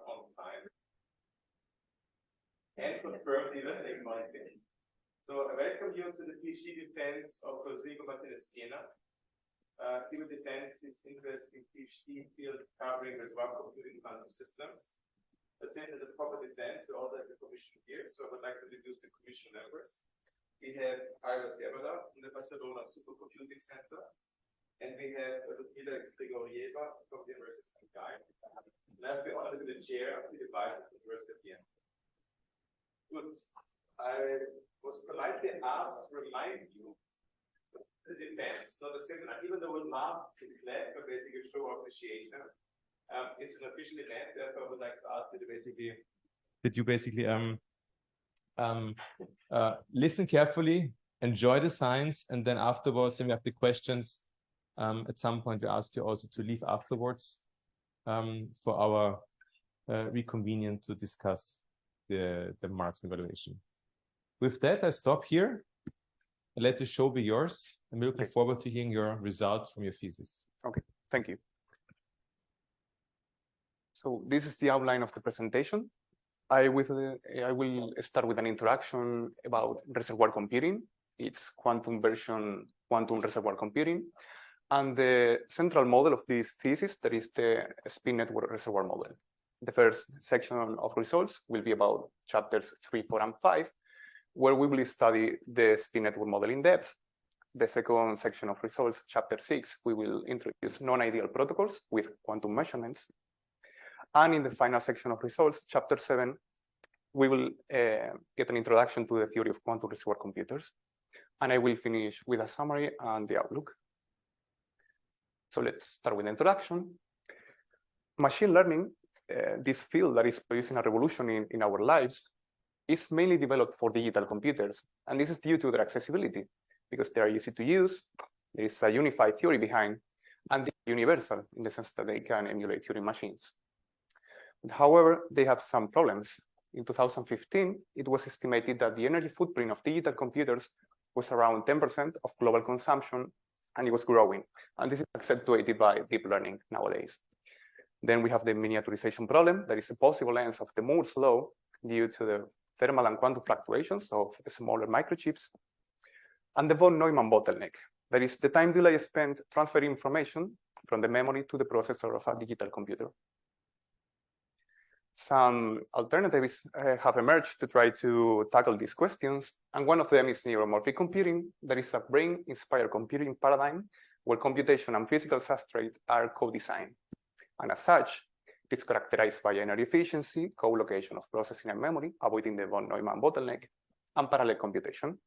on time and confirmed even, in my opinion. So I welcome you to the PhD defense of Rodrigo Martinez-Pena. He will defend his interesting PhD field covering reservoir computing quantum systems. That's it as a proper defense. We also have the commission here, so I would like to introduce the commission members. We have Ira Sevala from the Barcelona Supercomputing Center, and we have Ludmila Grigorieva from the University of St. Gallen. And I have the honor to be the chair of the Department of the University of Vienna. Good. I was politely asked to remind you the defense, not a seminar, even though we'll laugh in class, but basically show our appreciation. It's an official event, therefore I would like to ask you to basically listen carefully, enjoy the science, and then afterwards, when we have the questions, at some point we ask you also to leave afterwards for our reconvenience to discuss the marks evaluation. With that, I stop here. I let the show be yours. I'm looking forward to hearing your results from your thesis. Okay, thank you. So this is the outline of the presentation. I will start with an introduction about reservoir computing, its quantum version, quantum reservoir computing, and the central model of this thesis, that is the spin network reservoir model. The first section of results will be about chapters 3, 4, and 5, where we will study the spin network model in depth. The second section of results, chapter 6, we will introduce non-ideal protocols with quantum measurements. And in the final section of results, chapter 7, we will get an introduction to the theory of quantum reservoir computers. And I will finish with a summary and the outlook. So let's start with the introduction. Machine learning, this field that is producing a revolution in our lives, is mainly developed for digital computers. And this is due to their accessibility, because they are easy to use, there is a unified theory behind, and they're universal in the sense that they can emulate Turing machines. However, they have some problems. In 2015, it was estimated that the energy footprint of digital computers was around 10% of global consumption, and it was growing. And this is accentuated by deep learning nowadays. Then we have the miniaturization problem. There is a possible length of the Moore's law due to the thermal and quantum fluctuations of smaller microchips. And the von Neumann bottleneck. That is the time delay spent transferring information from the memory to the processor of a digital computer. Some alternatives have emerged to try to tackle these questions, and one of them is neuromorphic computing. That is a brain-inspired computing paradigm where computation and physical substrate are co-designed. And as such, it is characterized by energy efficiency, co-location of processing and memory, avoiding the von Neumann bottleneck, and parallel computation.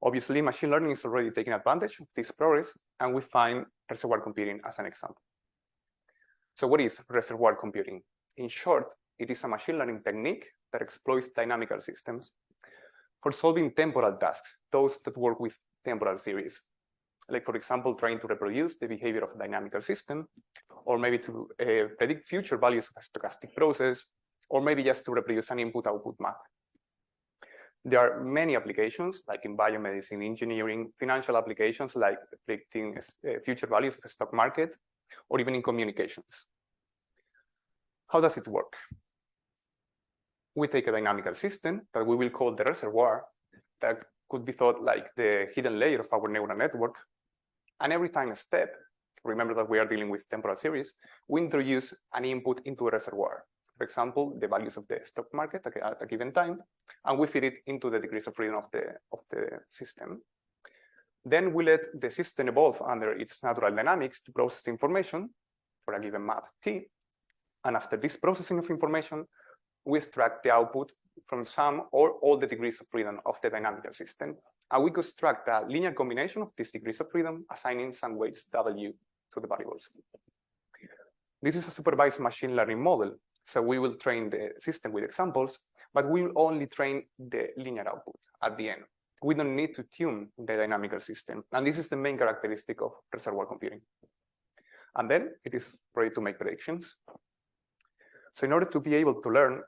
Obviously, machine learning is already taking advantage of this progress, and we find reservoir computing as an example. So what is reservoir computing? In short, it is a machine learning technique that exploits dynamical systems for solving temporal tasks, those that work with temporal series. Like, for example, trying to reproduce the behavior of a dynamical system, or maybe to predict future values of a stochastic process, or maybe just to reproduce an input-output map. There are many applications, like in biomedicine, engineering, financial applications, like predicting future values of the stock market, or even in communications. How does it work? We take a dynamical system that we will call the reservoir, that could be thought like the hidden layer of our neural network. And every time a step, remember that we are dealing with temporal series, we introduce an input into a reservoir. For example, the values of the stock market at a given time, and we feed it into the degrees of freedom of the system. Then we let the system evolve under its natural dynamics to process information for a given map T. And after this processing of information, we extract the output from some or all the degrees of freedom of the dynamical system. And we construct a linear combination of these degrees of freedom, assigning some weights W to the variables. This is a supervised machine learning model. So we will train the system with examples, but we will only train the linear output at the end. We don't need to tune the dynamical system. And this is the main characteristic of reservoir computing. And then it is ready to make predictions. So in order to be able to learn,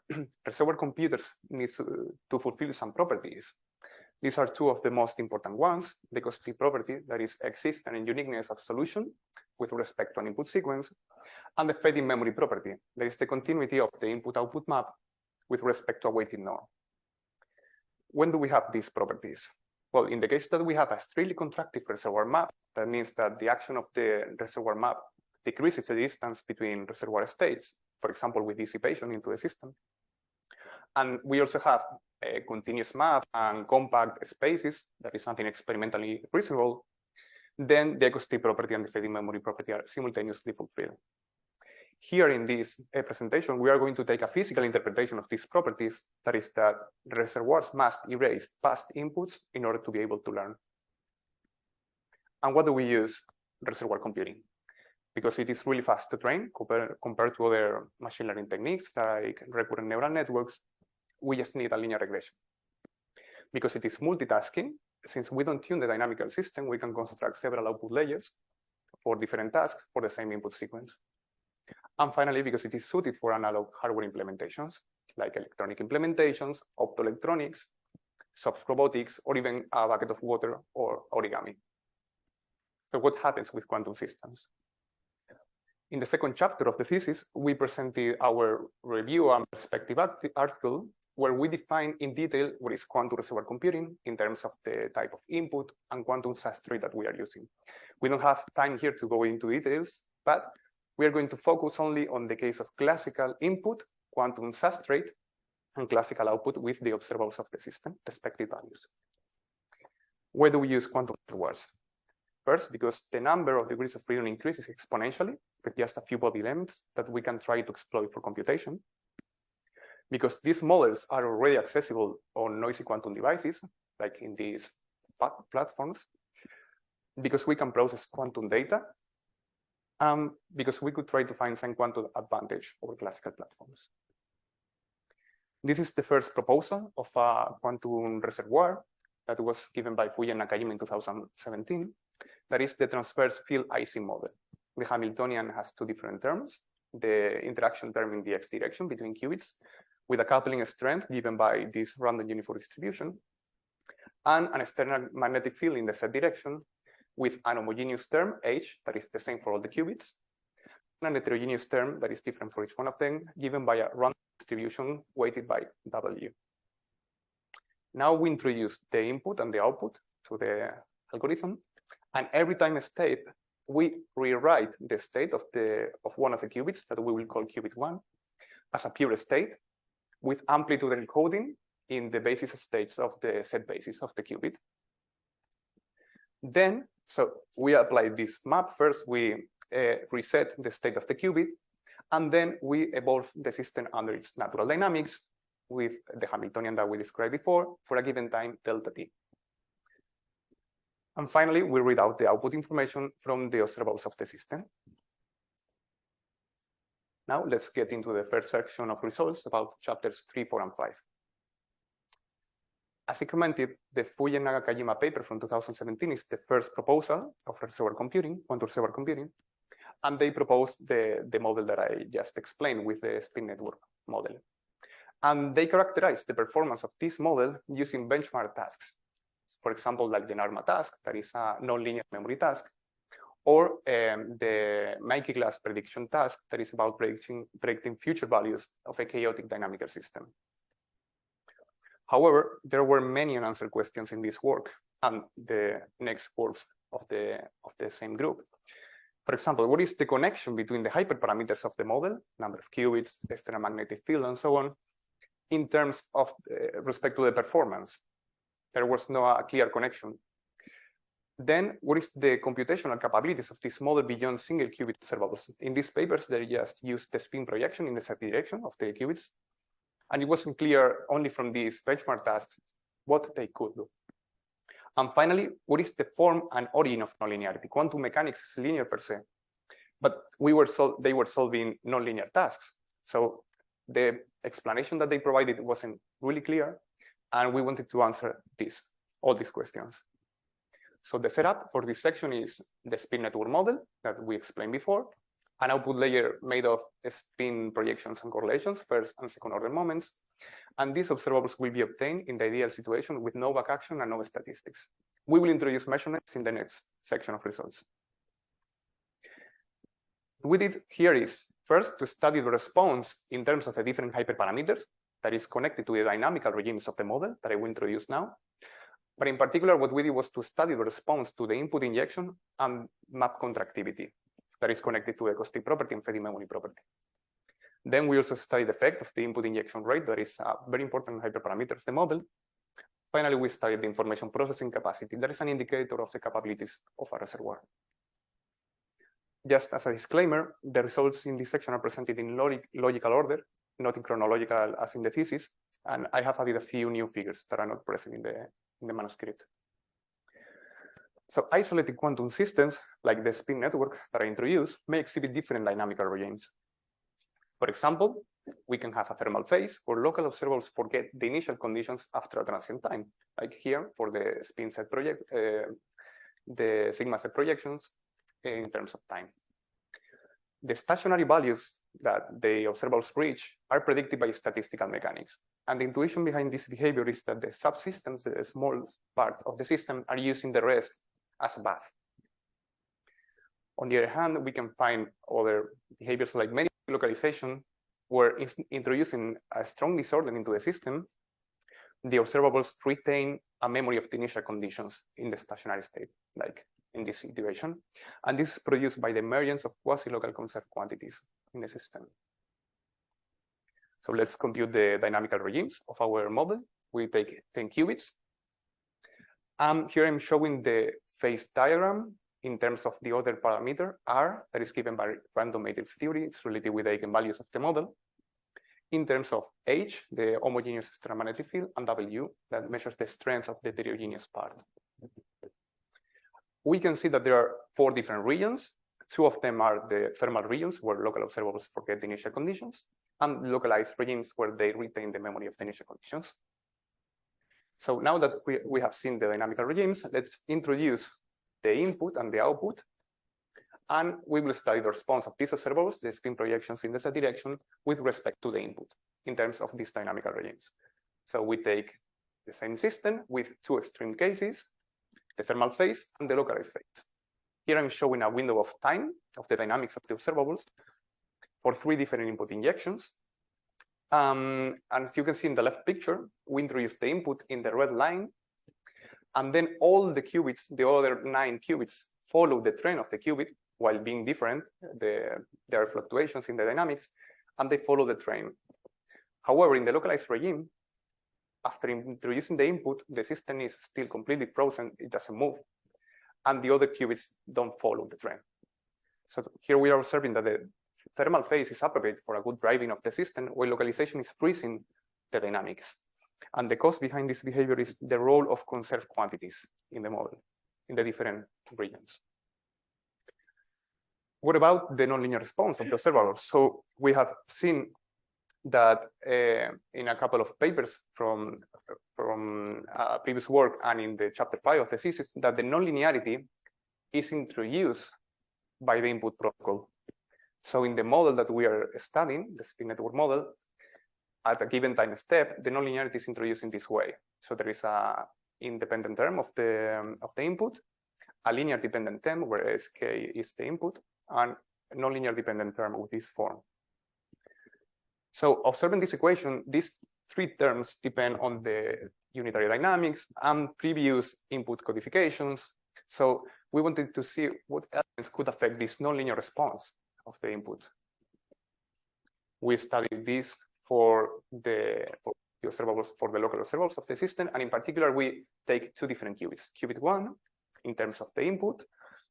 reservoir computers need to fulfill some properties. These are two of the most important ones, because the property that is existence and uniqueness of solution with respect to an input sequence, and the fading memory property, that is the continuity of the input-output map with respect to a weighted norm. When do we have these properties? Well, in the case that we have a strictly contractive reservoir map, that means that the action of the reservoir map decreases the distance between reservoir states, for example, with dissipation into the system. And we also have a continuous map and compact spaces, that is something experimentally reasonable. Then the echo-state property and the fading memory property are simultaneously fulfilled. Here in this presentation, we are going to take a physical interpretation of these properties, that is that reservoirs must erase past inputs in order to be able to learn. And what do we use reservoir computing? Because it is really fast to train compared to other machine learning techniques like recurrent neural networks, we just need a linear regression. Because it is multitasking, since we don't tune the dynamical system, we can construct several output layers for different tasks for the same input sequence. And finally, because it is suited for analog hardware implementations, like electronic implementations, optoelectronics, soft robotics, or even a bucket of water or origami. So what happens with quantum systems? In the second chapter of the thesis, we presented our review and perspective article, where we define in detail what is quantum reservoir computing in terms of the type of input and quantum substrate that we are using. We don't have time here to go into details, but we are going to focus only on the case of classical input, quantum substrate, and classical output with the observables of the system, the expected values. Where do we use quantum reservoirs? First, because the number of degrees of freedom increases exponentially with just a few body lengths that we can try to exploit for computation. Because these models are already accessible on noisy quantum devices, like in these platforms. Because we can process quantum data. Because we could try to find some quantum advantage over classical platforms. This is the first proposal of a quantum reservoir that was given by Fuji and Nakajima in 2017. That is the transverse field Ising model. The Hamiltonian has two different terms, the interaction term in the x direction between qubits, with a coupling strength given by this random uniform distribution, and an external magnetic field in the z direction with an homogeneous term, h, that is the same for all the qubits, and an heterogeneous term that is different for each one of them, given by a random distribution weighted by w. Now we introduce the input and the output to the algorithm, and every time a step, we rewrite the state of one of the qubits that we will call qubit 1 as a pure state with amplitude encoding in the basis states of the set basis of the qubit. Then, so we apply this map. First, we reset the state of the qubit, and then we evolve the system under its natural dynamics with the Hamiltonian that we described before for a given time, delta t. And finally, we read out the output information from the observables of the system. Now let's get into the first section of results about chapters 3, 4, and 5. As I commented, the Fuji and Nakajima paper from 2017 is the first proposal of reservoir computing, quantum reservoir computing, and they proposed the model that I just explained with the spin network model. And they characterized the performance of this model using benchmark tasks. For example, like the NARMA task, that is a nonlinear memory task, or the Mikey glass prediction task that is about predicting future values of a chaotic dynamical system. However, there were many unanswered questions in this work and the next works of the same group. For example, what is the connection between the hyperparameters of the model, number of qubits, external magnetic field, and so on, in terms of respect to the performance? There was no clear connection. Then, what is the computational capabilities of this model beyond single qubit observables? In these papers, they just used the spin projection in the z direction of the qubits, and it wasn't clear only from these benchmark tasks what they could do. And finally, what is the form and origin of nonlinearity? Quantum mechanics is linear per se, but they were solving nonlinear tasks. So the explanation that they provided wasn't really clear, and we wanted to answer all these questions. So the setup for this section is the spin network model that we explained before, an output layer made of spin projections and correlations, first and second order moments, and these observables will be obtained in the ideal situation with no back action and no statistics. We will introduce measurements in the next section of results. What we did here is first to study the response in terms of the different hyperparameters that is connected to the dynamical regimes of the model that I will introduce now. But in particular, what we did was to study the response to the input injection and map contractivity that is connected to the acoustic property and feeding memory property. Then we also studied the effect of the input injection rate, that is a very important hyperparameter of the model. Finally, we studied the information processing capacity. That is an indicator of the capabilities of a reservoir. Just as a disclaimer, the results in this section are presented in logical order, not in chronological as in the thesis, and I have added a few new figures that are not present in the manuscript. So isolated quantum systems, like the spin network that I introduced, may exhibit different dynamical regimes. For example, we can have a thermal phase where local observables forget the initial conditions after a transient time, like here for the spin set project, the sigma set projections in terms of time. The stationary values that the observables reach are predicted by statistical mechanics. And the intuition behind this behavior is that the subsystems, the small part of the system, are using the rest as a bath. On the other hand, we can find other behaviors like many localization, where introducing a strong disorder into the system, the observables retain a memory of the initial conditions in the stationary state, like in this situation. And this is produced by the emergence of quasi-local conserved quantities in the system. So let's compute the dynamical regimes of our model. We take 10 qubits. Here I'm showing the phase diagram in terms of the other parameter, R, that is given by random matrix theory. It's related with the eigenvalues of the model. In terms of H, the homogeneous extramagnetic field, and W, that measures the strength of the heterogeneous part. We can see that there are 4 different regions. 2 of them are the thermal regions, where local observables forget the initial conditions, and localized regimes where they retain the memory of the initial conditions. So now that we have seen the dynamical regimes, let's introduce the input and the output, and we will study the response of these observables, the spin projections in the z direction, with respect to the input in terms of these dynamical regimes. So we take the same system with 2 extreme cases, the thermal phase and the localized phase. Here I'm showing a window of time of the dynamics of the observables for 3 different input injections. And as you can see in the left picture, we introduce the input in the red line, and then all the qubits, the other 9 qubits, follow the trend of the qubit while being different. There are fluctuations in the dynamics, and they follow the trend. However, in the localized regime, after introducing the input, the system is still completely frozen, it doesn't move, and the other qubits don't follow the trend. So here we are observing that the thermal phase is appropriate for a good driving of the system, while localization is freezing the dynamics. And the cause behind this behavior is the role of conserved quantities in the model, in the different regions. What about the nonlinear response of the observables? So we have seen that in a couple of papers from previous work and in the chapter 5 of the thesis, that the nonlinearity is introduced by the input protocol. So in the model that we are studying, the spin network model, at a given time step, the nonlinearity is introduced in this way. So there is a independent term of the input, a linear dependent term where sk is the input, and a nonlinear dependent term with this form. So observing this equation, these 3 terms depend on the unitary dynamics and previous input codifications. So we wanted to see what elements could affect this nonlinear response of the input. We studied this for the observables, for the local observables of the system, and in particular, we take 2 different qubits. Qubit 1, in terms of the input,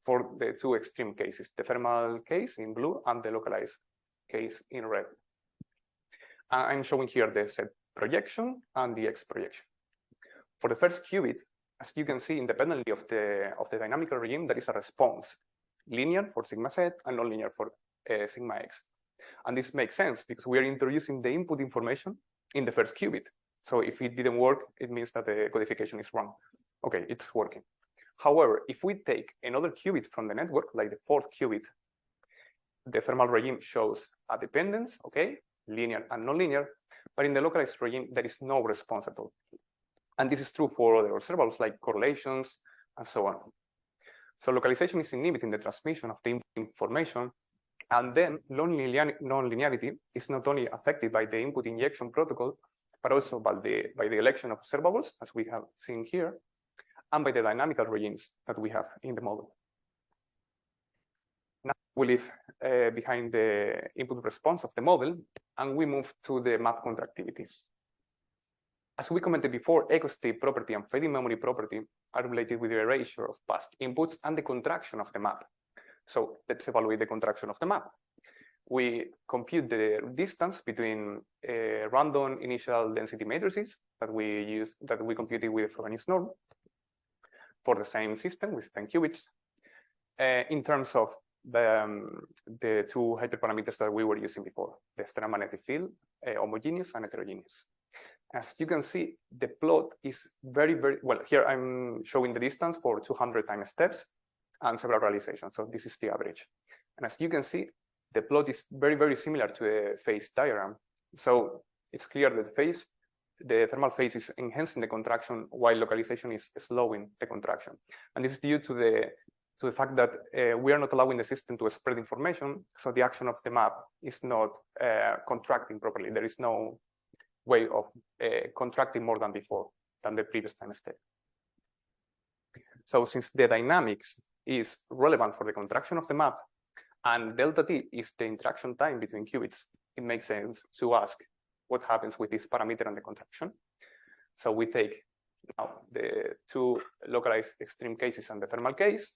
for the 2 extreme cases, the thermal case in blue and the localized case in red. I'm showing here the Z projection and the X projection. For the first qubit, as you can see, independently of the dynamical regime, there is a response, linear for sigma Z and non-linear for sigma X. And this makes sense because we are introducing the input information in the first qubit. So if it didn't work, it means that the codification is wrong. Okay, it's working. However, if we take another qubit from the network, like the 4th qubit, the thermal regime shows a dependence, okay, linear and nonlinear, but in the localized regime, there is no response at all. And this is true for other observables like correlations and so on. So localization is inhibiting the transmission of the information And then non-linearity is not only affected by the input injection protocol, but also by the election of observables, as we have seen here, and by the dynamical regimes that we have in the model. Now we leave behind the input response of the model, and we move to the map contractivity. As we commented before, echo state property and fading memory property are related with the erasure of past inputs and the contraction of the map. So let's evaluate the contraction of the map. We compute the distance between random initial density matrices that we computed with Frobenius norm for the same system with 10 qubits in terms of the two hyperparameters that we were using before, the external magnetic field, homogeneous and heterogeneous. As you can see, the plot is very, very well. Here I'm showing the distance for 200 time steps and several realizations. So this is the average. And as you can see, the plot is very, very similar to a phase diagram. So it's clear that the thermal phase is enhancing the contraction while localization is slowing the contraction. And this is due to the fact that we are not allowing the system to spread information. So the action of the map is not contracting properly. There is no way of contracting more than before, than the previous time step. So since the dynamics is relevant for the contraction of the map, and delta t is the interaction time between qubits, it makes sense to ask what happens with this parameter and the contraction. So we take now the two localized extreme cases and the thermal case,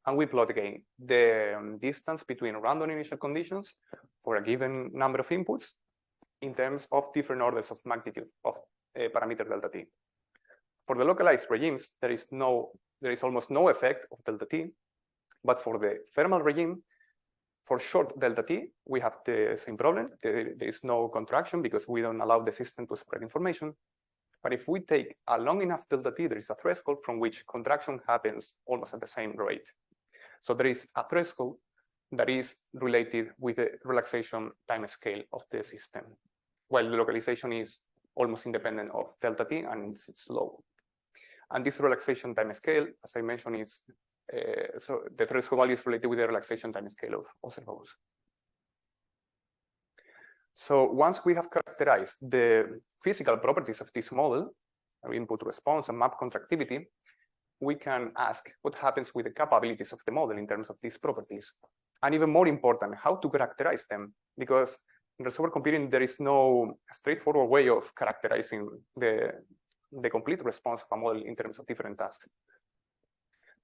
and we plot again the distance between random initial conditions for a given number of inputs in terms of different orders of magnitude of parameter delta t. For the localized regimes, there is almost no effect of delta t, but for the thermal regime, for short delta t, we have the same problem. There is no contraction because we don't allow the system to spread information. But if we take a long enough delta t, there is a threshold from which contraction happens almost at the same rate. So there is a threshold that is related with the relaxation time scale of the system, while the localization is almost independent of delta t and it's slow. And this relaxation time scale, as I mentioned, is so the threshold value is related with the relaxation time scale of observables. So once we have characterized the physical properties of this model, our input response and map contractivity, we can ask what happens with the capabilities of the model in terms of these properties. And even more important, how to characterize them, because in reservoir computing, there is no straightforward way of characterizing the complete response of a model in terms of different tasks.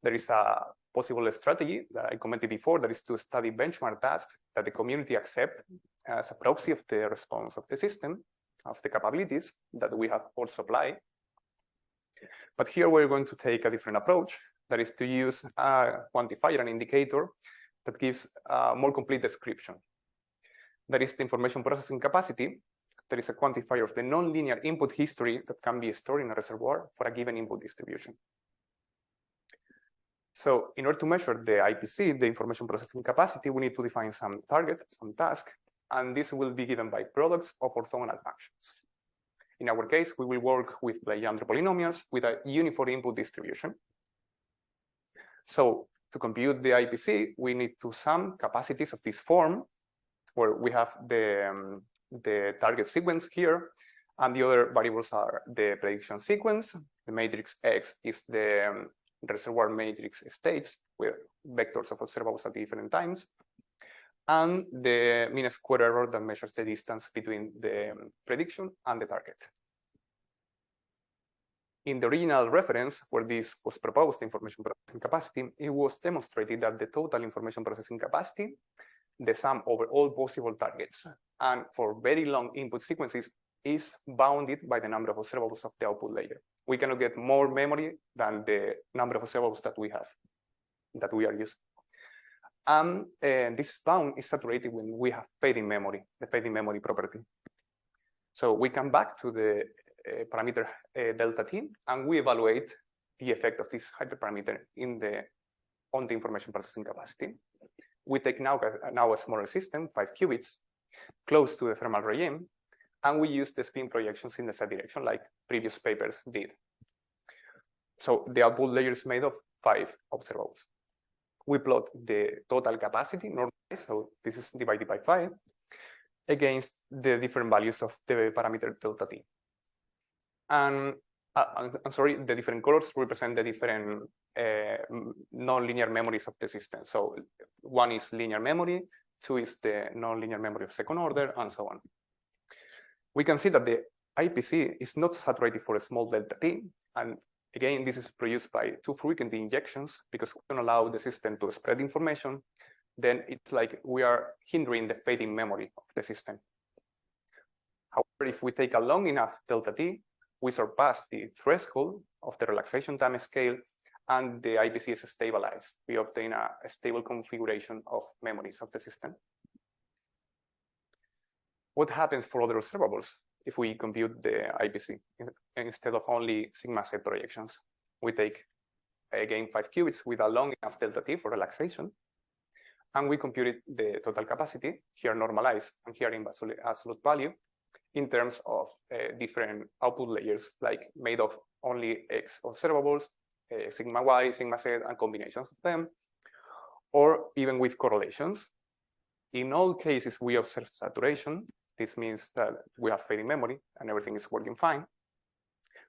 There is a possible strategy that I commented before, that is to study benchmark tasks that the community accept as a proxy of the response of the system, of the capabilities that we have also applied. But here we're going to take a different approach, that is to use a quantifier, an indicator that gives a more complete description. That is the information processing capacity. There is a quantifier of the nonlinear input history that can be stored in a reservoir for a given input distribution. So in order to measure the IPC, the information processing capacity, we need to define some target, some task, and this will be given by products of orthogonal functions. In our case, we will work with Legendre polynomials with a uniform input distribution. So to compute the IPC, we need to sum capacities of this form, where we have the target sequence here, and the other variables are the prediction sequence. The matrix X is the reservoir matrix states with vectors of observables at different times, and the mean square error that measures the distance between the prediction and the target. In the original reference, where this was proposed, information processing capacity, it was demonstrated that the total information processing capacity, the sum over all possible targets, and for very long input sequences, is bounded by the number of observables of the output layer. We cannot get more memory than the number of observables that we have, that we are using. And this bound is saturated when we have fading memory, the fading memory property. So we come back to the parameter delta t, and we evaluate the effect of this hyperparameter on the information processing capacity. We take now a smaller system, 5 qubits, close to the thermal regime, and we use the spin projections in the z direction like previous papers did. So the output layer is made of 5 observables. we plot the total capacity normalized, so this is divided by 5, against the different values of the parameter delta t. And I'm sorry, the different colors represent the different non-linear memories of the system. So 1 is linear memory, 2 is the non-linear memory of second order, and so on. We can see that the IPC is not saturated for a small delta t, and again, this is produced by too frequent injections because we don't allow the system to spread information. Then it's like we are hindering the fading memory of the system. However, if we take a long enough delta t, we surpass the threshold of the relaxation time scale, and the IPC is stabilized. We obtain a stable configuration of memories of the system. What happens for other observables if we compute the IPC instead of only sigma set projections? We take again 5 qubits with a long enough delta t for relaxation, and we compute the total capacity, here normalized and here in absolute value, in terms of different output layers, like made of only X observables, sigma Y, sigma Z, and combinations of them, or even with correlations. In all cases, we observe saturation. This means that we have fading memory and everything is working fine.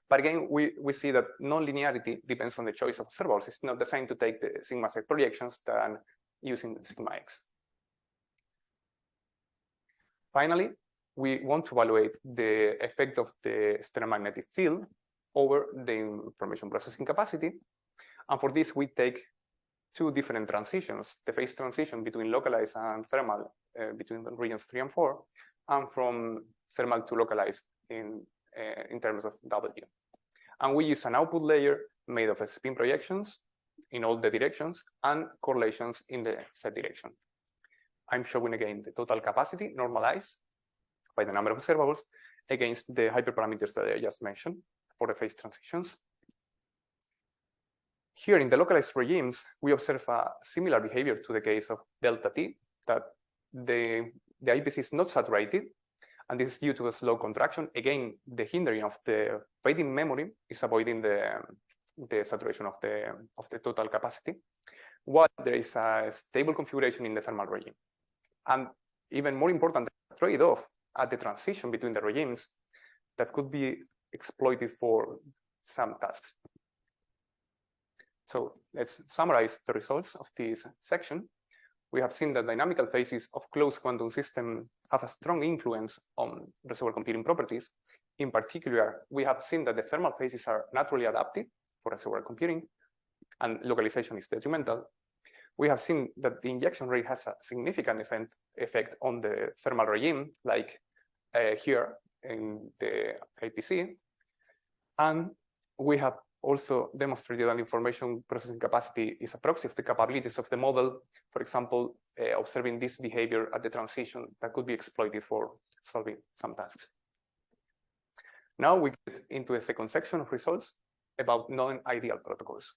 But again, we see that non-linearity depends on the choice of observables. It's not the same to take the sigma Z projections than using sigma X. Finally, we want to evaluate the effect of the external magnetic field over the information processing capacity. And for this, we take 2 different transitions, the phase transition between localized and thermal between regions 3 and 4, and from thermal to localized in terms of W. And we use an output layer made of spin projections in all the directions and correlations in the Z direction. I'm showing again the total capacity normalized by the number of observables against the hyperparameters that I just mentioned for the phase transitions. Here in the localized regimes, we observe a similar behavior to the case of delta t, that the IPC is not saturated, and this is due to a slow contraction. Again, the hindering of the fading memory is avoiding the saturation of the total capacity, while there is a stable configuration in the thermal regime. And even more important, the trade-off at the transition between the regimes that could be exploited for some tasks. So let's summarize the results of this section. We have seen that dynamical phases of closed quantum systems have a strong influence on reservoir computing properties. In particular, we have seen that the thermal phases are naturally adapted for reservoir computing, and localization is detrimental. We have seen that the injection rate has a significant effect on the thermal regime, like here in the IPC. And we have also demonstrated that information processing capacity is a proxy of the capabilities of the model. For example, observing this behavior at the transition that could be exploited for solving some tasks. Now we get into the second section of results about non-ideal protocols.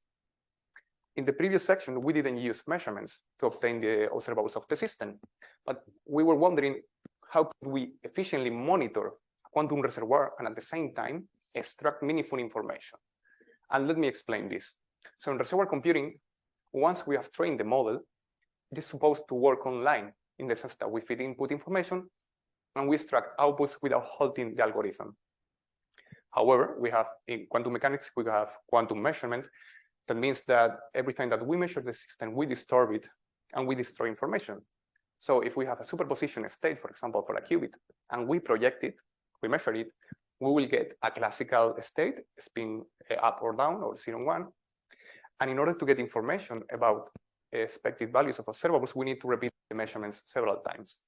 In the previous section, we didn't use measurements to obtain the observables of the system, but we were wondering how could we efficiently monitor a quantum reservoir and at the same time extract meaningful information. And let me explain this. So in reservoir computing, once we have trained the model, it is supposed to work online in the sense that we feed input information and we extract outputs without halting the algorithm. However, we have in quantum mechanics, we have quantum measurement. That means that every time that we measure the system, we disturb it and we destroy information. So if we have a superposition state, for example, for a qubit, and we project it, we measure it, we will get a classical state, spin up or down, or 0 and 1. And in order to get information about expected values of observables, we need to repeat the measurements several times.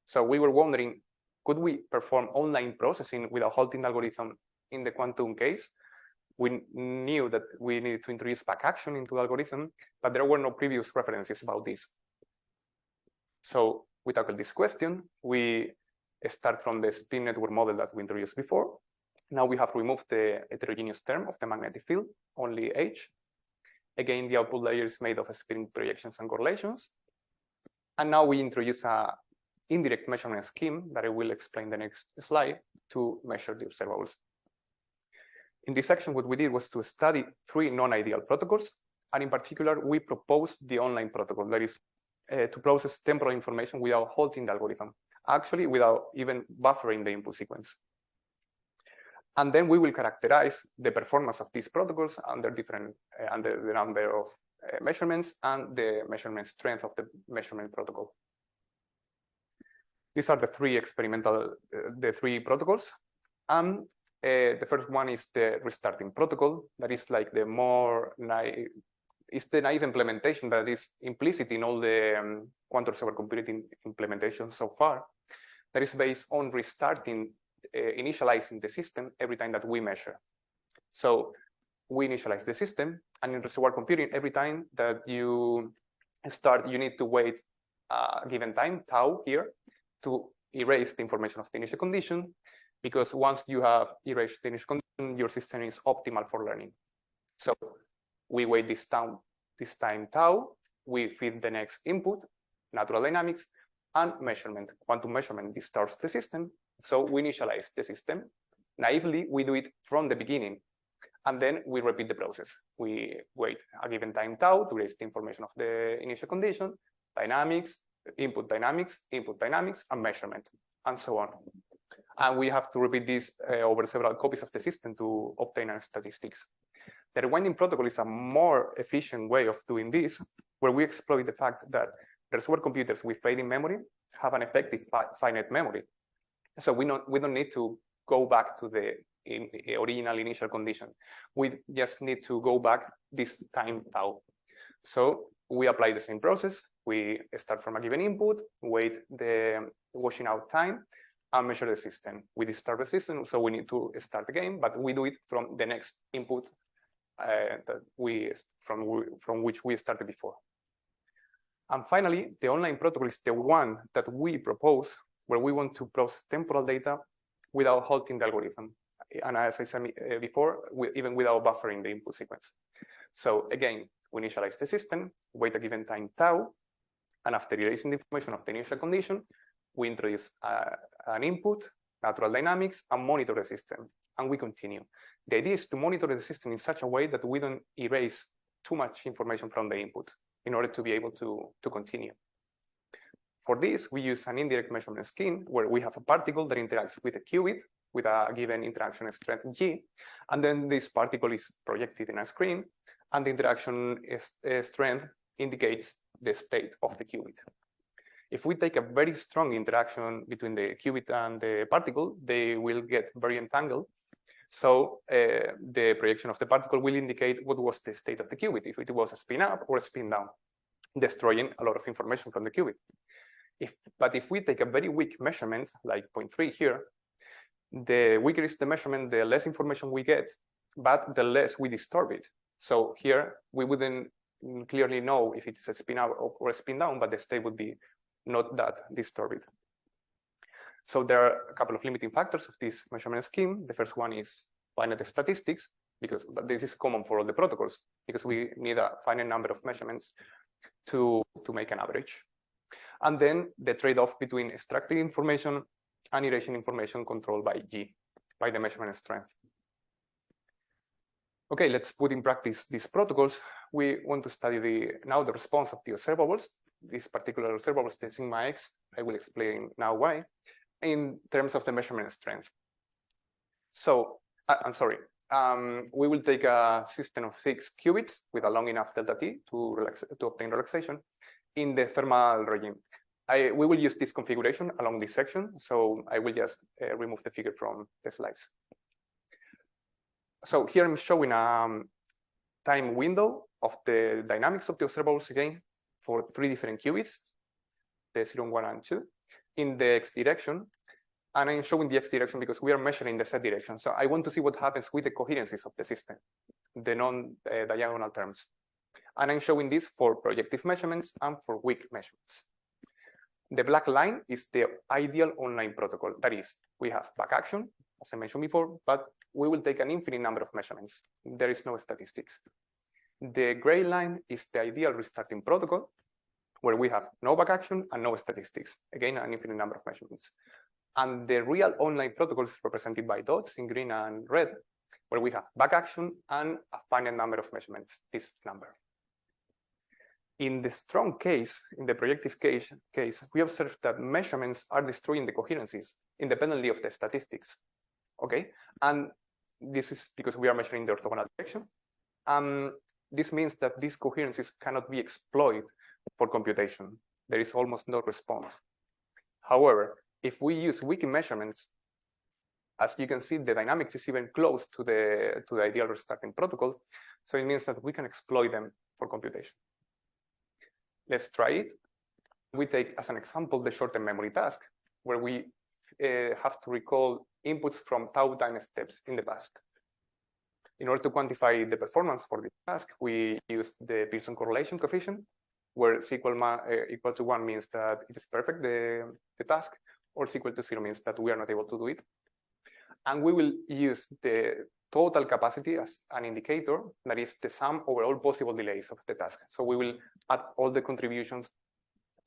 So we were wondering, could we perform online processing without halting the algorithm in the quantum case? We knew that we needed to introduce back action into the algorithm, but there were no previous references about this. So we tackled this question. We start from the spin network model that we introduced before. Now we have removed the heterogeneous term of the magnetic field, only H. Again, the output layer is made of spin projections and correlations. And now we introduce an indirect measurement scheme that I will explain in the next slide to measure the observables. In this section, what we did was to study 3 non-ideal protocols. And in particular, we propose the online protocol, that is to process temporal information without halting the algorithm, actually without even buffering the input sequence. And then we will characterize the performance of these protocols under under the number of measurements and the measurement strength of the measurement protocol. These are the three protocols. And the first one is the restarting protocol. That is like the more naive implementation that is implicit in all the quantum supercomputing implementations so far. That is based on restarting, initializing the system every time that we measure. So we initialize the system, and in reservoir computing, every time that you start, you need to wait a given time, tau here, to erase the information of the initial condition, because once you have erased the initial condition, your system is optimal for learning. So we wait this time tau, we feed the next input, natural dynamics, and measurement. Quantum measurement distorts the system, so we initialize the system. Naively, we do it from the beginning, and then we repeat the process. We wait a given time tau to erase the information of the initial condition, dynamics, input dynamics, and measurement, and so on. And we have to repeat this over several copies of the system to obtain our statistics. The rewinding protocol is a more efficient way of doing this, where we exploit the fact that reservoir computers with fading memory have an effective finite memory. So we don't need to go back to the original initial condition. We just need to go back this time tau. So we apply the same process. We start from a given input, wait the washing out time, and measure the system. We disturb the system, so we need to start again, but we do it from the next input from which we started before. And finally, the online protocol is the one that we propose, where we want to process temporal data without halting the algorithm. And as I said before, even without buffering the input sequence. So again, we initialize the system, wait a given time tau, and after erasing the information of the initial condition, we introduce an input, natural dynamics, and monitor the system, and we continue. The idea is to monitor the system in such a way that we don't erase too much information from the input in order to be able to continue. For this, we use an indirect measurement scheme where we have a particle that interacts with a qubit with a given interaction strength G, and then this particle is projected in a screen, and the interaction strength indicates the state of the qubit. If we take a very strong interaction between the qubit and the particle, they will get very entangled. So the projection of the particle will indicate what was the state of the qubit, if it was a spin up or a spin down, destroying a lot of information from the qubit. But if we take a very weak measurement, like 0.3 here, the weaker is the measurement, the less information we get, but the less we disturb it. So here, we wouldn't clearly know if it's a spin up or a spin down, but the state would be not that disturbed. So there are a couple of limiting factors of this measurement scheme. The first one is finite statistics, because this is common for all the protocols, because we need a finite number of measurements to make an average. And then the trade-off between extracting information and erasing information controlled by G, by the measurement strength. Okay, let's put in practice these protocols. We want to study now the response of the observables. This particular observables, the sigma x, I will explain now why, in terms of the measurement strength. So, I'm sorry, we will take a system of 6 qubits with a long enough delta t to obtain relaxation in the thermal regime. We will use this configuration along this section, so I will just remove the figure from the slides. So here I'm showing a time window of the dynamics of the observables again for 3 different qubits, the 0, 1, and 2, in the x direction. And I'm showing the x direction because we are measuring the z direction. So I want to see what happens with the coherencies of the system, the non-diagonal terms. And I'm showing this for projective measurements and for weak measurements. The black line is the ideal online protocol. That is, we have back action, as I mentioned before, but we will take an infinite number of measurements. There is no statistics. The gray line is the ideal restarting protocol, where we have no back action and no statistics. Again, an infinite number of measurements. And the real online protocol is represented by dots in green and red, where we have back action and a finite number of measurements, this number. In the strong case, in the projective case, we observe that measurements are destroying the coherencies independently of the statistics. Okay, and this is because we are measuring the orthogonal direction. This means that these coherencies cannot be exploited for computation. There is almost no response. However, if we use wiki measurements, as you can see, the dynamics is even close to the ideal restarting protocol. So it means that we can exploit them for computation. Let's try it. We take as an example the short-term memory task, where we have to recall inputs from tau time steps in the past. In order to quantify the performance for this task, we use the Pearson correlation coefficient, where C equal to 1 means that it is perfect, the task, or C equal to 0 means that we are not able to do it. And we will use the total capacity as an indicator, that is the sum over all possible delays of the task. So we will add all the contributions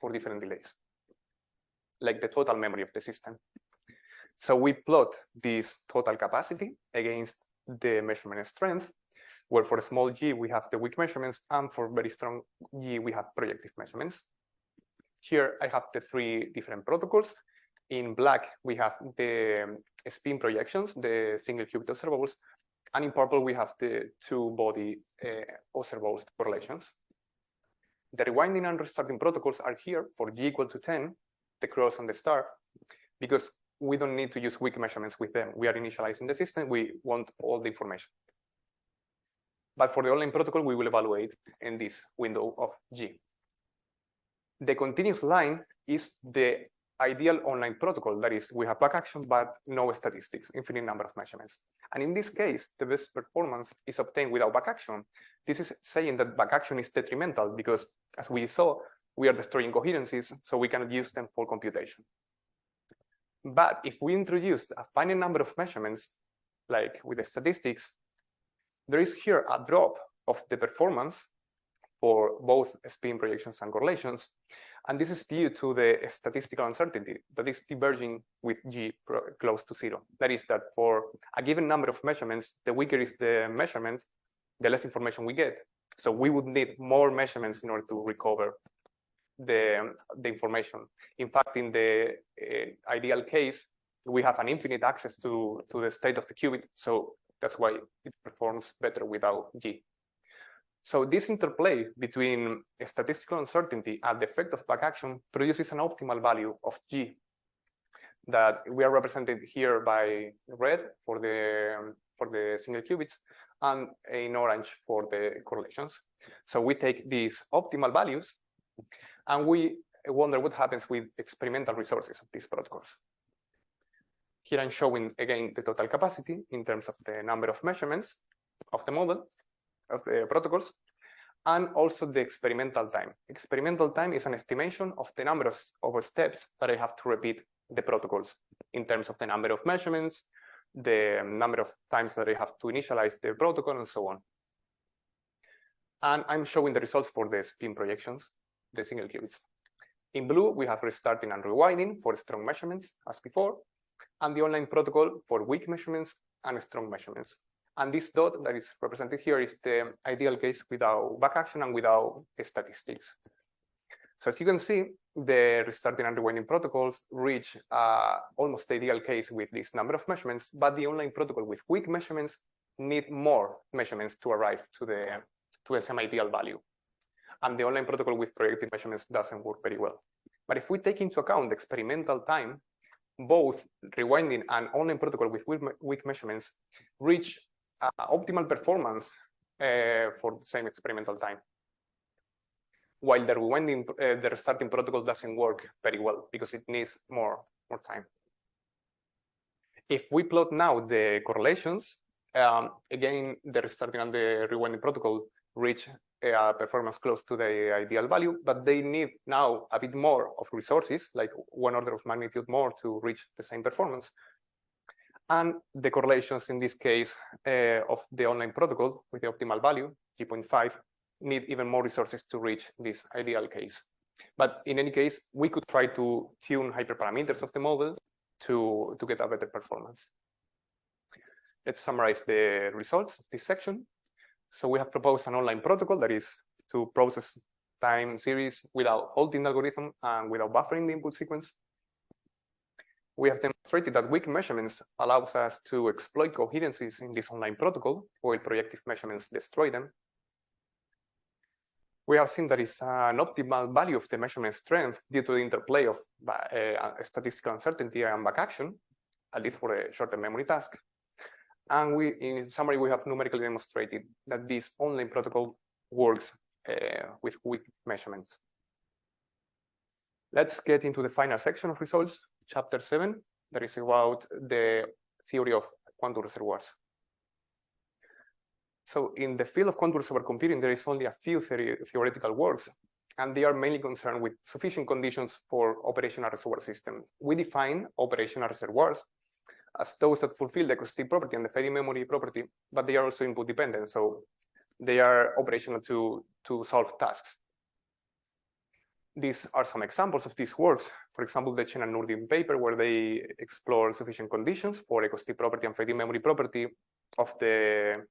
for different delays, like the total memory of the system. So we plot this total capacity against the measurement strength, where for small g we have the weak measurements, and for very strong g we have projective measurements. Here I have the 3 different protocols. In black we have the spin projections, the single qubit observables, and in purple we have the 2-body observables correlations. The rewinding and restarting protocols are here for g equal to 10, the cross and the star, because we don't need to use weak measurements with them. We are initializing the system. We want all the information. But for the online protocol, we will evaluate in this window of G. The continuous line is the ideal online protocol. That is, we have back action, but no statistics, infinite number of measurements. And in this case, the best performance is obtained without back action. This is saying that back action is detrimental because, as we saw, we are destroying coherencies, so we cannot use them for computation. But if we introduce a finite number of measurements, like with the statistics, there is here a drop of the performance for both spin projections and correlations. And this is due to the statistical uncertainty that is diverging with G close to 0. That is that for a given number of measurements, the weaker is the measurement, the less information we get. So we would need more measurements in order to recover the information. In fact, in the ideal case, we have an infinite access to the state of the qubit. So that's why it performs better without G. So this interplay between statistical uncertainty and the effect of back action produces an optimal value of G that we are represented here by red for the single qubits and in orange for the correlations. So we take these optimal values and we wonder what happens with experimental resources of these protocols. Here I'm showing again the total capacity in terms of the number of measurements of the model, of the protocols, and also the experimental time. Experimental time is an estimation of the number of steps that I have to repeat the protocols in terms of the number of measurements, the number of times that I have to initialize the protocol, and so on. And I'm showing the results for the spin projections, the single qubits. In blue, we have restarting and rewinding for strong measurements, as before, and the online protocol for weak measurements and strong measurements. And this dot that is represented here is the ideal case without back action and without statistics. So as you can see, the restarting and rewinding protocols reach almost ideal case with this number of measurements, but the online protocol with weak measurements need more measurements to arrive to the semi-ideal value. And the online protocol with projective measurements doesn't work very well. But if we take into account the experimental time, both rewinding and online protocol with weak measurements reach optimal performance for the same experimental time. While the rewinding, the restarting protocol doesn't work very well because it needs more time. If we plot now the correlations, again, the restarting and the rewinding protocol reach performance close to the ideal value, but they need now a bit more of resources, like 1 order of magnitude more to reach the same performance. And the correlations in this case of the online protocol with the optimal value, G.5, need even more resources to reach this ideal case. But in any case, we could try to tune hyperparameters of the model to get a better performance. Let's summarize the results of this section. So we have proposed an online protocol that is to process time series without halting the algorithm and without buffering the input sequence. We have demonstrated that weak measurements allows us to exploit coherencies in this online protocol, while projective measurements destroy them. We have seen there is an optimal value of the measurement strength due to the interplay of statistical uncertainty and back action, at least for a short-term memory task. And in summary, we have numerically demonstrated that this online protocol works with weak measurements. Let's get into the final section of results, chapter 7, that is about the theory of quantum reservoirs. So in the field of quantum reservoir computing, there is only a few theoretical works, and they are mainly concerned with sufficient conditions for operational reservoir systems. We define operational reservoirs as those that fulfill the acoustic property and the fading memory property, but they are also input dependent, so they are operational to solve tasks. These are some examples of these works. For example, the Chen and Nurdin paper, where they explore sufficient conditions for acoustic property and fading memory property of the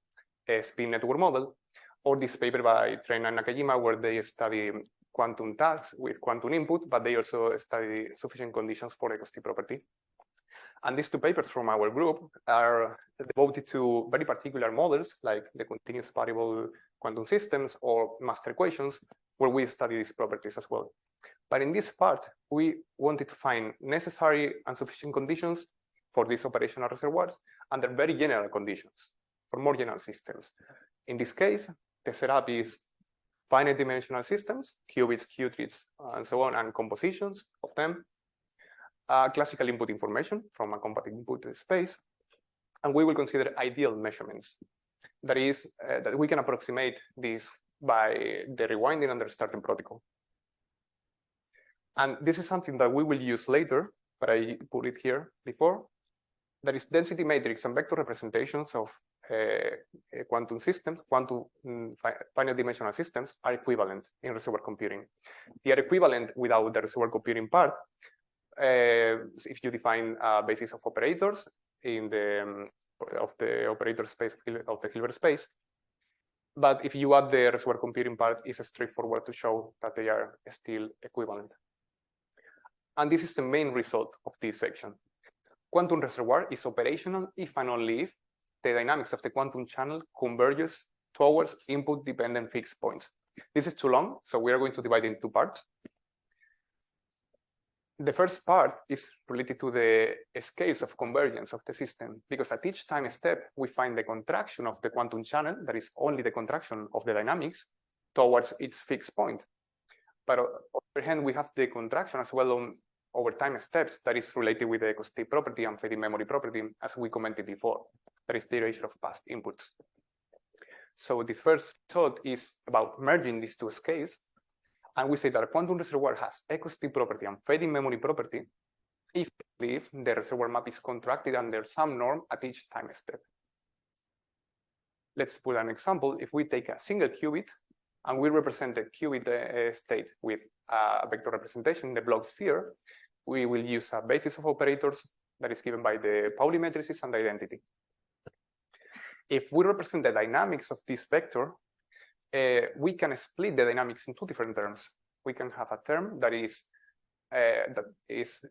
spin network model, or this paper by Tren and Nakajima, where they study quantum tasks with quantum input, but they also study sufficient conditions for acoustic property. And these two papers from our group are devoted to very particular models, like the continuous variable quantum systems or master equations, where we study these properties as well. But in this part, we wanted to find necessary and sufficient conditions for these operational reservoirs under very general conditions, for more general systems. In this case, the setup is finite dimensional systems, qubits, qubits, and so on, and compositions of them, classical input information from a compact input space, and we will consider ideal measurements. That is, that we can approximate this by the rewinding and the restarting protocol. And this is something that we will use later, but I put it here before. That is, density matrix and vector representations of quantum systems, quantum finite dimensional systems, are equivalent in reservoir computing. They are equivalent without the reservoir computing part, if you define a basis of operators in the operator space of the Hilbert space. But if you add the reservoir computing part, it's straightforward to show that they are still equivalent. And this is the main result of this section. Quantum reservoir is operational if and only if the dynamics of the quantum channel converges towards input-dependent fixed points. This is too long, so we are going to divide it in two parts. The first part is related to the scales of convergence of the system, because at each time step, we find the contraction of the quantum channel, that is only the contraction of the dynamics, towards its fixed point. But on the other hand, we have the contraction as well over time steps that is related with the acoustic property and fading memory property, as we commented before. That is the erasure of past inputs. So this first thought is about merging these two scales. And we say that a quantum reservoir has acoustic property and fading memory property if the reservoir map is contracted under some norm at each time step. Let's put an example. If we take a single qubit and we represent the qubit state with a vector representation in the Bloch sphere, we will use a basis of operators that is given by the Pauli matrices and the identity. If we represent the dynamics of this vector, we can split the dynamics in two different terms. We can have a term that is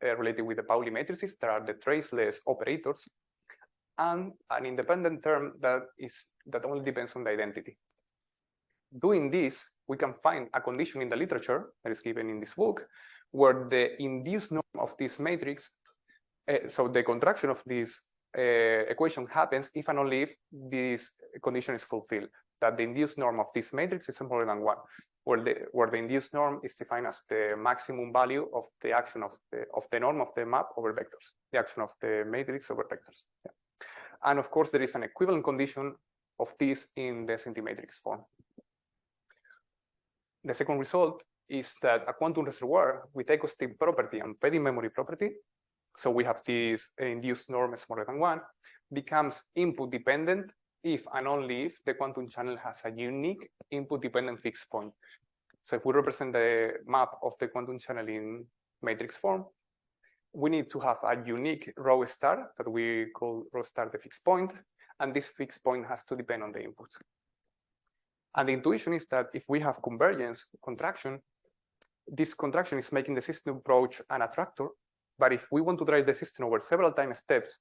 related with the Pauli matrices, that are the traceless operators, and an independent term that only depends on the identity. Doing this, we can find a condition in the literature that is given in this book, where the induced norm of this matrix, so the contraction of this equation happens if and only if this condition is fulfilled, that the induced norm of this matrix is smaller than 1, where the induced norm is defined as the maximum value of the action of the norm of the map over vectors, the action of the matrix over vectors. Yeah. And of course, there is an equivalent condition of this in the density matrix form. The second result is that a quantum reservoir with acoustic property and fading memory property, so we have this induced norm smaller than 1, becomes input dependent if and only if the quantum channel has a unique input dependent fixed point. So if we represent the map of the quantum channel in matrix form, we need to have a unique rho star that we call rho star the fixed point, and this fixed point has to depend on the inputs. And the intuition is that if we have convergence, contraction, this contraction is making the system approach an attractor. But if we want to drive the system over several time steps,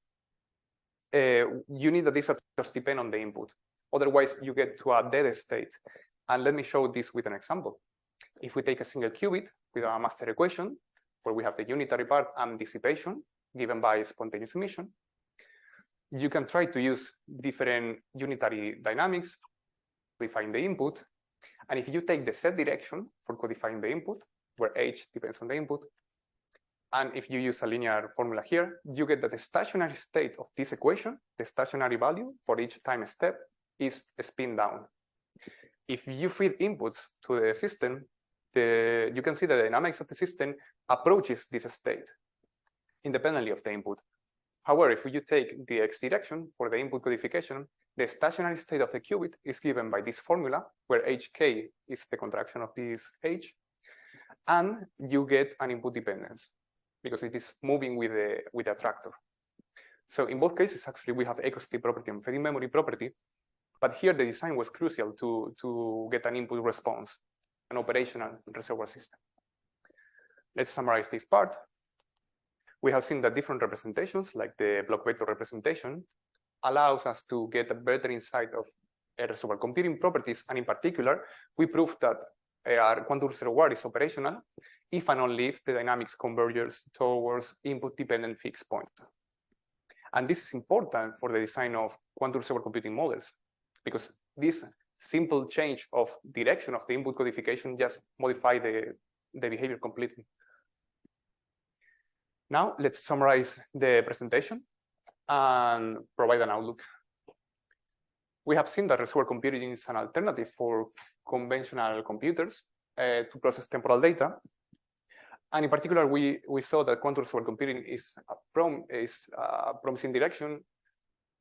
you need that these attractors depend on the input. Otherwise, you get to a dead state. And let me show this with an example. If we take a single qubit with a master equation, where we have the unitary part and dissipation given by spontaneous emission, you can try to use different unitary dynamics to define the input. And if you take the z direction for codifying the input, where h depends on the input, and if you use a linear formula here, you get that the stationary state of this equation, the stationary value for each time step, is spin down. If you feed inputs to the system, you can see the dynamics of the system approaches this state independently of the input. However, if you take the x direction for the input codification, the stationary state of the qubit is given by this formula, where hk is the contraction of this h, and you get an input dependence because it is moving with the attractor. So in both cases, actually, we have acoustic property and fading memory property, but here the design was crucial to get an input response, an operational reservoir system. Let's summarize this part. We have seen that different representations, like the block vector representation, allows us to get a better insight of reservoir computing properties, and in particular, we proved that our quantum reservoir is operational if and only if the dynamics converges towards input-dependent fixed point. And this is important for the design of quantum reservoir computing models, because this simple change of direction of the input codification just modify the behavior completely. Now, let's summarize the presentation and provide an outlook. We have seen that reservoir computing is an alternative for conventional computers to process temporal data. And in particular, we saw that quantum reservoir computing is a promising direction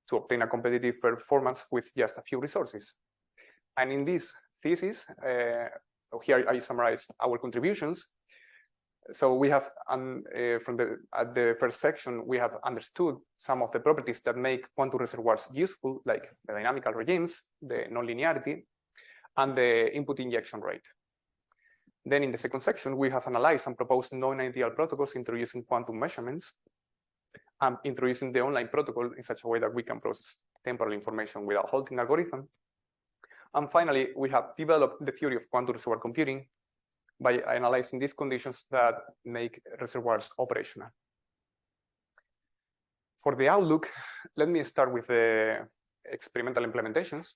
to obtain a competitive performance with just a few resources. And in this thesis, here I summarize our contributions. So we have, at the first section, we have understood some of the properties that make quantum reservoirs useful, like the dynamical regimes, the nonlinearity, and the input injection rate. Then in the second section, we have analyzed and proposed non-ideal protocols introducing quantum measurements and introducing the online protocol in such a way that we can process temporal information without halting algorithm. And finally, we have developed the theory of quantum reservoir computing by analyzing these conditions that make reservoirs operational. For the outlook, let me start with the experimental implementations.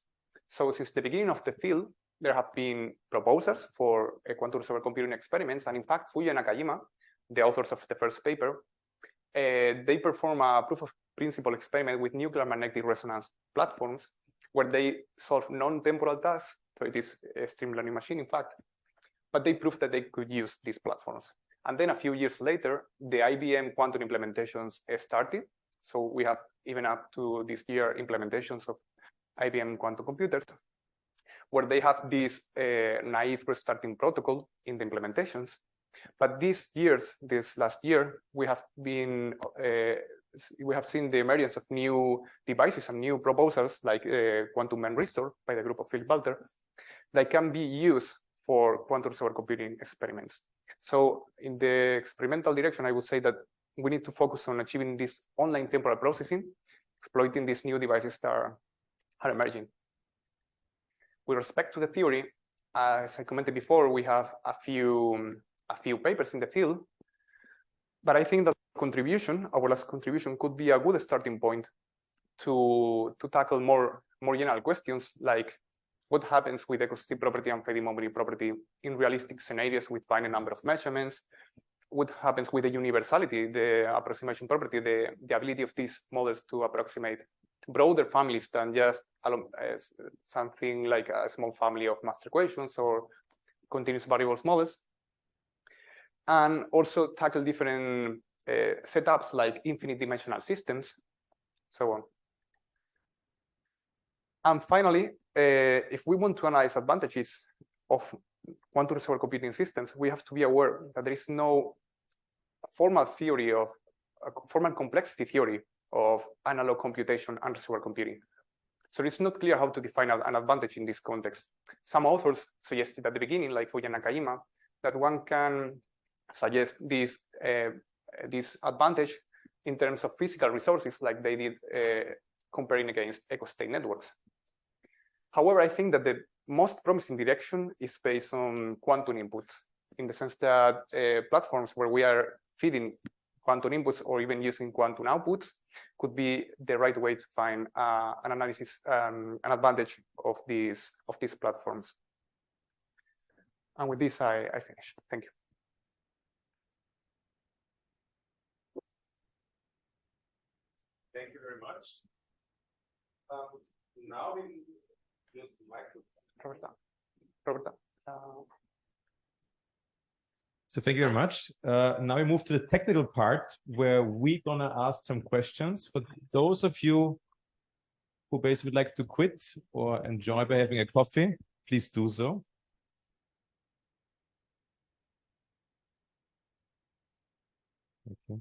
So since the beginning of the field, there have been proposals for quantum reservoir computing experiments. And in fact, Fuji and Nakajima, the authors of the first paper, they perform a proof of principle experiment with nuclear magnetic resonance platforms where they solve non-temporal tasks. So it is a stream learning machine, in fact. But they proved that they could use these platforms. And then a few years later, the IBM quantum implementations started. So we have, even up to this year, implementations of IBM quantum computers, where they have this naive restarting protocol in the implementations. But this last year, we have seen the emergence of new devices and new proposals like quantum main restore by the group of Philip Walter that can be used for quantum reservoir computing experiments. So in the experimental direction, I would say that we need to focus on achieving this online temporal processing, exploiting these new devices that are emerging. With respect to the theory, as I commented before, we have a few papers in the field, but I think that our last contribution could be a good starting point to tackle more general questions like what happens with acoustic property and fading memory property in realistic scenarios with finite number of measurements, what happens with the universality, the approximation property, the ability of these models to approximate broader families than just something like a small family of master equations or continuous variables models, and also tackle different setups like infinite dimensional systems, so on. And finally, if we want to analyze advantages of quantum reservoir computing systems, we have to be aware that there is no formal complexity theory of analog computation and reservoir computing. So it's not clear how to define an advantage in this context. Some authors suggested at the beginning, like Fuya Nakayama, that one can suggest this advantage in terms of physical resources, like they did comparing against eco-state networks. However, I think that the most promising direction is based on quantum inputs, in the sense that platforms where we are feeding quantum inputs or even using quantum outputs could be the right way to find an analysis, an advantage of these platforms. And with this, I finish. Thank you. Thank you very much. Now we use the microphone. Roberta. So thank you very much. Now we move to the technical part where we're gonna ask some questions. For those of you who basically would like to quit or enjoy by having a coffee, please do so. Okay.